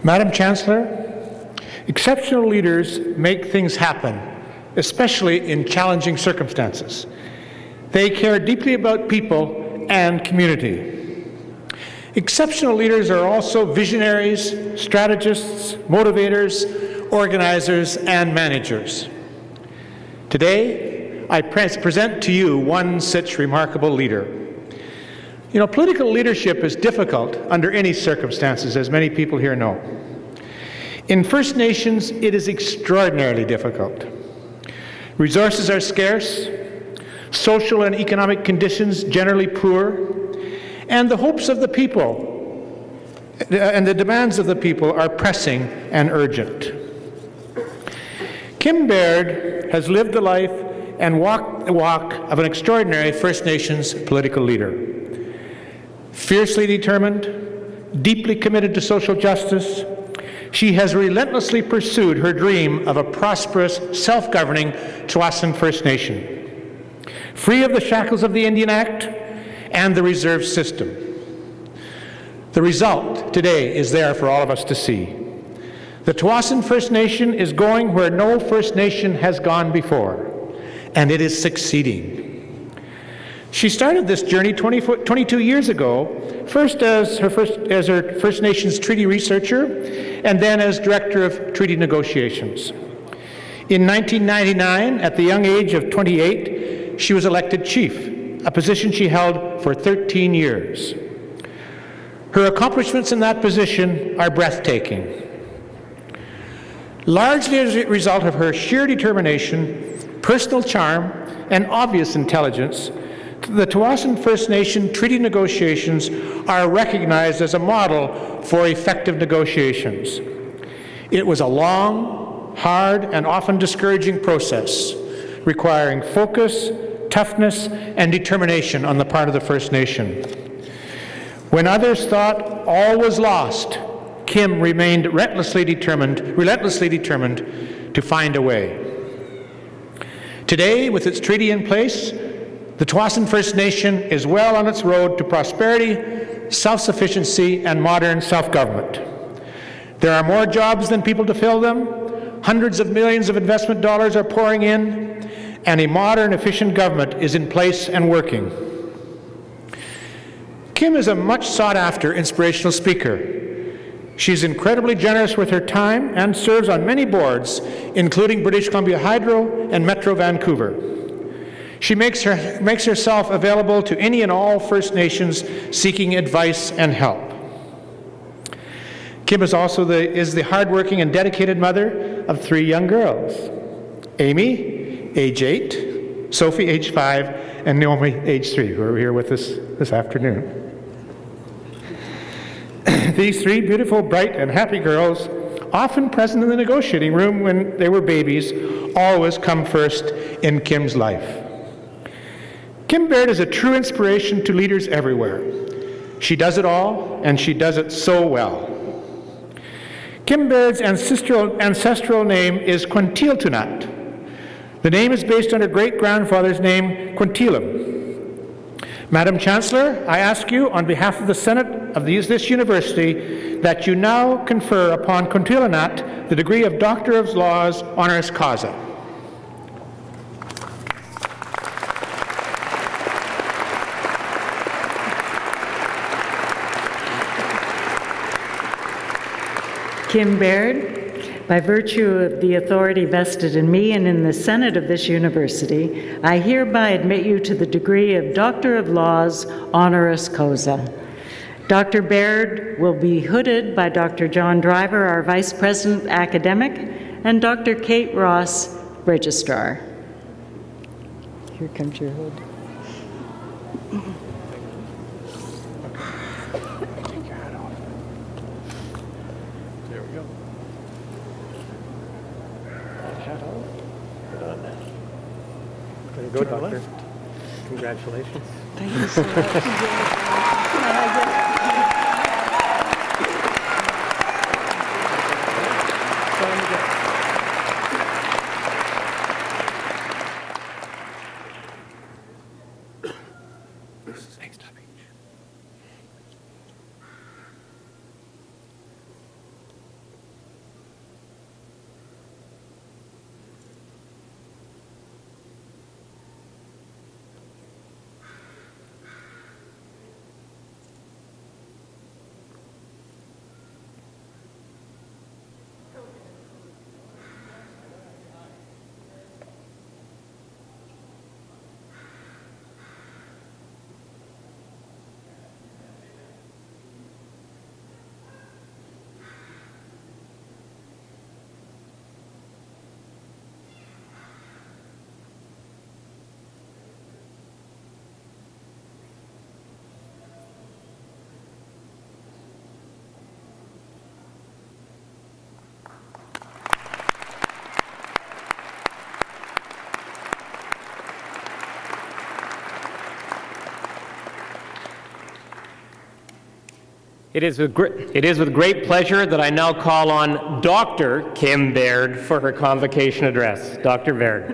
Madam Chancellor, exceptional leaders make things happen, especially in challenging circumstances. They care deeply about people and community. Exceptional leaders are also visionaries, strategists, motivators, organizers, and managers. Today, I present to you one such remarkable leader. You know, political leadership is difficult under any circumstances, as many people here know. In First Nations, it is extraordinarily difficult. Resources are scarce, social and economic conditions generally poor, and the hopes of the people and the demands of the people are pressing and urgent. Kim Baird has lived the life and walked the walk of an extraordinary First Nations political leader. Fiercely determined, deeply committed to social justice, she has relentlessly pursued her dream of a prosperous, self-governing Tsawwassen First Nation, free of the shackles of the Indian Act and the reserve system. The result today is there for all of us to see. The Tsawwassen First Nation is going where no First Nation has gone before, and it is succeeding. She started this journey 22 years ago, first as her First Nations treaty researcher, and then as director of treaty negotiations. In 1999, at the young age of 28, she was elected chief, a position she held for 13 years. Her accomplishments in that position are breathtaking. Largely as a result of her sheer determination, personal charm, and obvious intelligence, the Tsawwassen First Nation treaty negotiations are recognized as a model for effective negotiations. It was a long, hard, and often discouraging process, requiring focus, toughness, and determination on the part of the First Nation. When others thought all was lost, Kim remained relentlessly determined to find a way. Today, with its treaty in place, the Tsawwassen First Nation is well on its road to prosperity, self-sufficiency, and modern self-government. There are more jobs than people to fill them, hundreds of millions of investment dollars are pouring in, and a modern, efficient government is in place and working. Kim is a much sought-after inspirational speaker. She's incredibly generous with her time and serves on many boards, including British Columbia Hydro and Metro Vancouver. She makes herself available to any and all First Nations seeking advice and help. Kim is also the hardworking and dedicated mother of 3 young girls: Amy, age 8, Sophie, age 5, and Naomi, age 3, who are here with us this afternoon. These 3 beautiful, bright, and happy girls, often present in the negotiating room when they were babies, always come first in Kim's life. Kim Baird is a true inspiration to leaders everywhere. She does it all, and she does it so well. Kim Baird's ancestral name is Quintiltunat. The name is based on her great-grandfather's name, Quintilim. Madam Chancellor, I ask you, on behalf of the Senate of this university, that you now confer upon Quintiltunat the degree of Doctor of Laws, honoris causa. Kim Baird, by virtue of the authority vested in me and in the Senate of this university, I hereby admit you to the degree of Doctor of Laws, honoris causa. Dr. Baird will be hooded by Dr. John Driver, our Vice President Academic, and Dr. Kate Ross, Registrar. Here comes your hood. Go, Doctor. Congratulations. Thank you so much. Thanks, Tommy. It is with great pleasure that I now call on Dr. Kim Baird for her convocation address. Dr. Baird.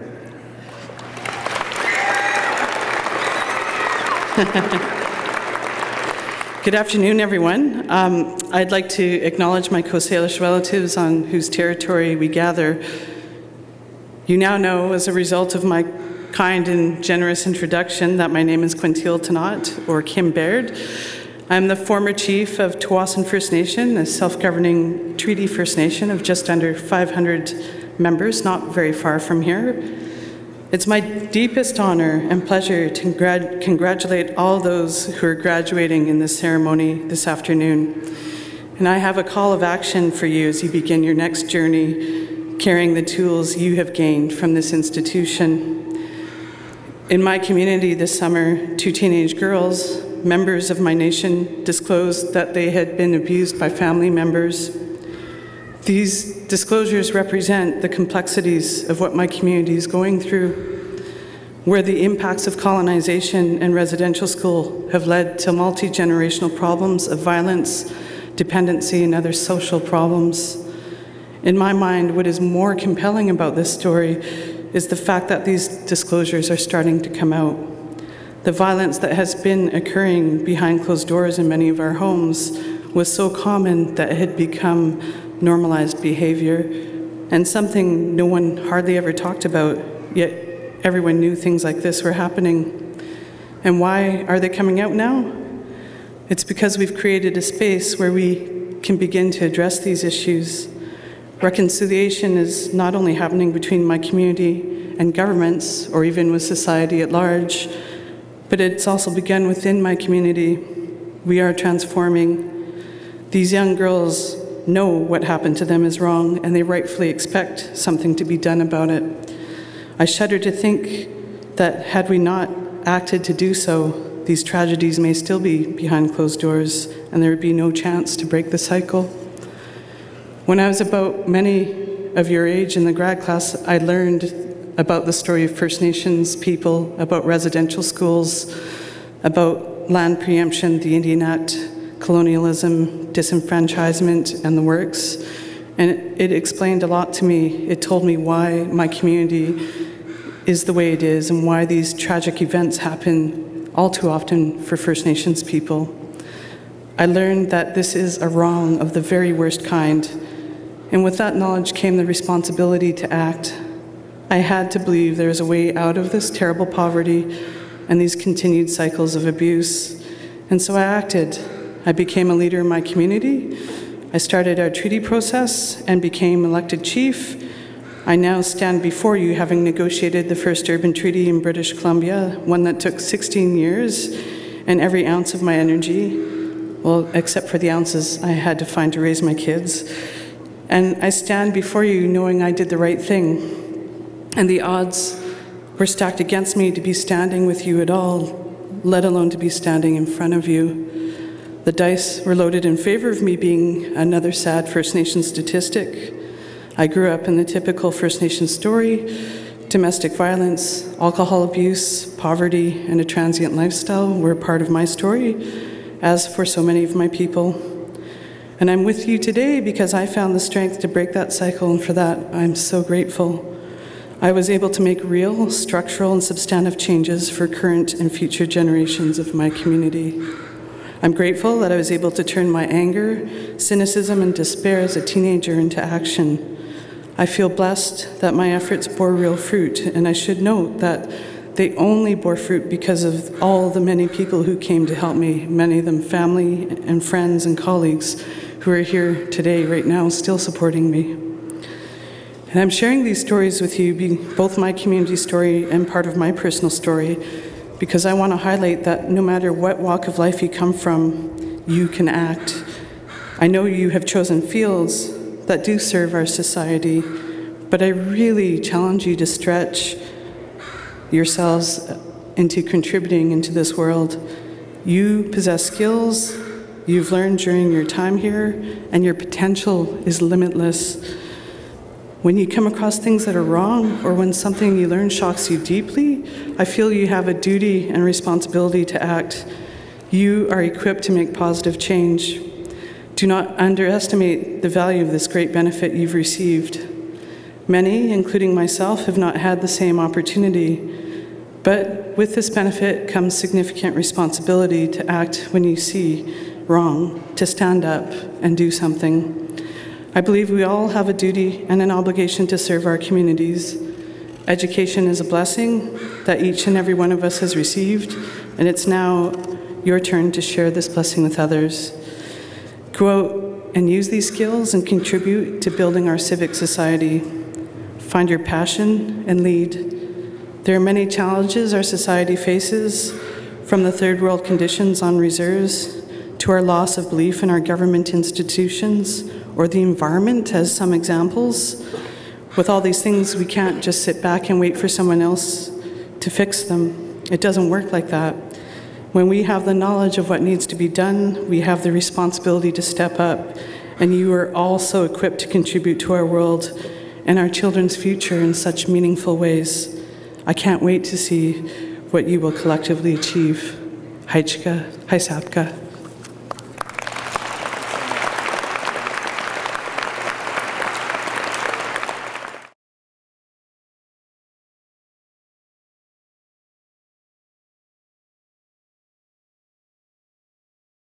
Good afternoon, everyone. I'd like to acknowledge my Coast Salish relatives on whose territory we gather. You now know, as a result of my kind and generous introduction, that my name is Quintil Tanat, or Kim Baird. I'm the former chief of Tsawwassen First Nation, a self-governing treaty First Nation of just under 500 members, not very far from here. It's my deepest honor and pleasure to congratulate all those who are graduating in this ceremony this afternoon. And I have a call of action for you as you begin your next journey, carrying the tools you have gained from this institution. In my community this summer, 2 teenage girls, members of my nation, disclosed that they had been abused by family members. These disclosures represent the complexities of what my community is going through, where the impacts of colonization and residential school have led to multi-generational problems of violence, dependency, and other social problems. In my mind, what is more compelling about this story is the fact that these disclosures are starting to come out. The violence that has been occurring behind closed doors in many of our homes was so common that it had become normalized behavior and something no one hardly ever talked about, yet everyone knew things like this were happening. And why are they coming out now? It's because we've created a space where we can begin to address these issues. Reconciliation is not only happening between my community and governments, or even with society at large, but it's also begun within my community. We are transforming. These young girls know what happened to them is wrong, and they rightfully expect something to be done about it. I shudder to think that had we not acted to do so, these tragedies may still be behind closed doors, and there would be no chance to break the cycle. When I was about many of your age in the grad class, I learned about the story of First Nations people, about residential schools, about land preemption, the Indian Act, colonialism, disenfranchisement, and the works. And it explained a lot to me. It told me why my community is the way it is and why these tragic events happen all too often for First Nations people. I learned that this is a wrong of the very worst kind. And with that knowledge came the responsibility to act. I had to believe there was a way out of this terrible poverty and these continued cycles of abuse. And so I acted. I became a leader in my community. I started our treaty process and became elected chief. I now stand before you having negotiated the first urban treaty in British Columbia, one that took 16 years and every ounce of my energy, well, except for the ounces I had to find to raise my kids. And I stand before you knowing I did the right thing. And the odds were stacked against me to be standing with you at all, let alone to be standing in front of you. The dice were loaded in favor of me being another sad First Nation statistic. I grew up in the typical First Nation story. Domestic violence, alcohol abuse, poverty, and a transient lifestyle were a part of my story, as for so many of my people. And I'm with you today because I found the strength to break that cycle, and for that, I'm so grateful. I was able to make real, structural, and substantive changes for current and future generations of my community. I'm grateful that I was able to turn my anger, cynicism, and despair as a teenager into action. I feel blessed that my efforts bore real fruit, and I should note that they only bore fruit because of all the many people who came to help me, many of them family and friends and colleagues who are here today, right now, still supporting me. And I'm sharing these stories with you, both my community story and part of my personal story, because I want to highlight that no matter what walk of life you come from, you can act. I know you have chosen fields that do serve our society, but I really challenge you to stretch yourselves into contributing into this world. You possess skills you've learned during your time here, and your potential is limitless. When you come across things that are wrong, or when something you learn shocks you deeply, I feel you have a duty and responsibility to act. You are equipped to make positive change. Do not underestimate the value of this great benefit you've received. Many, including myself, have not had the same opportunity, but with this benefit comes significant responsibility to act when you see wrong, to stand up and do something. I believe we all have a duty and an obligation to serve our communities. Education is a blessing that each and every one of us has received, and it's now your turn to share this blessing with others. Go out and use these skills and contribute to building our civic society. Find your passion and lead. There are many challenges our society faces, from the third world conditions on reserves to our loss of belief in our government institutions or the environment as some examples. With all these things, we can't just sit back and wait for someone else to fix them. It doesn't work like that. When we have the knowledge of what needs to be done, we have the responsibility to step up, and you are also equipped to contribute to our world and our children's future in such meaningful ways. I can't wait to see what you will collectively achieve. Haichka, Haisapka.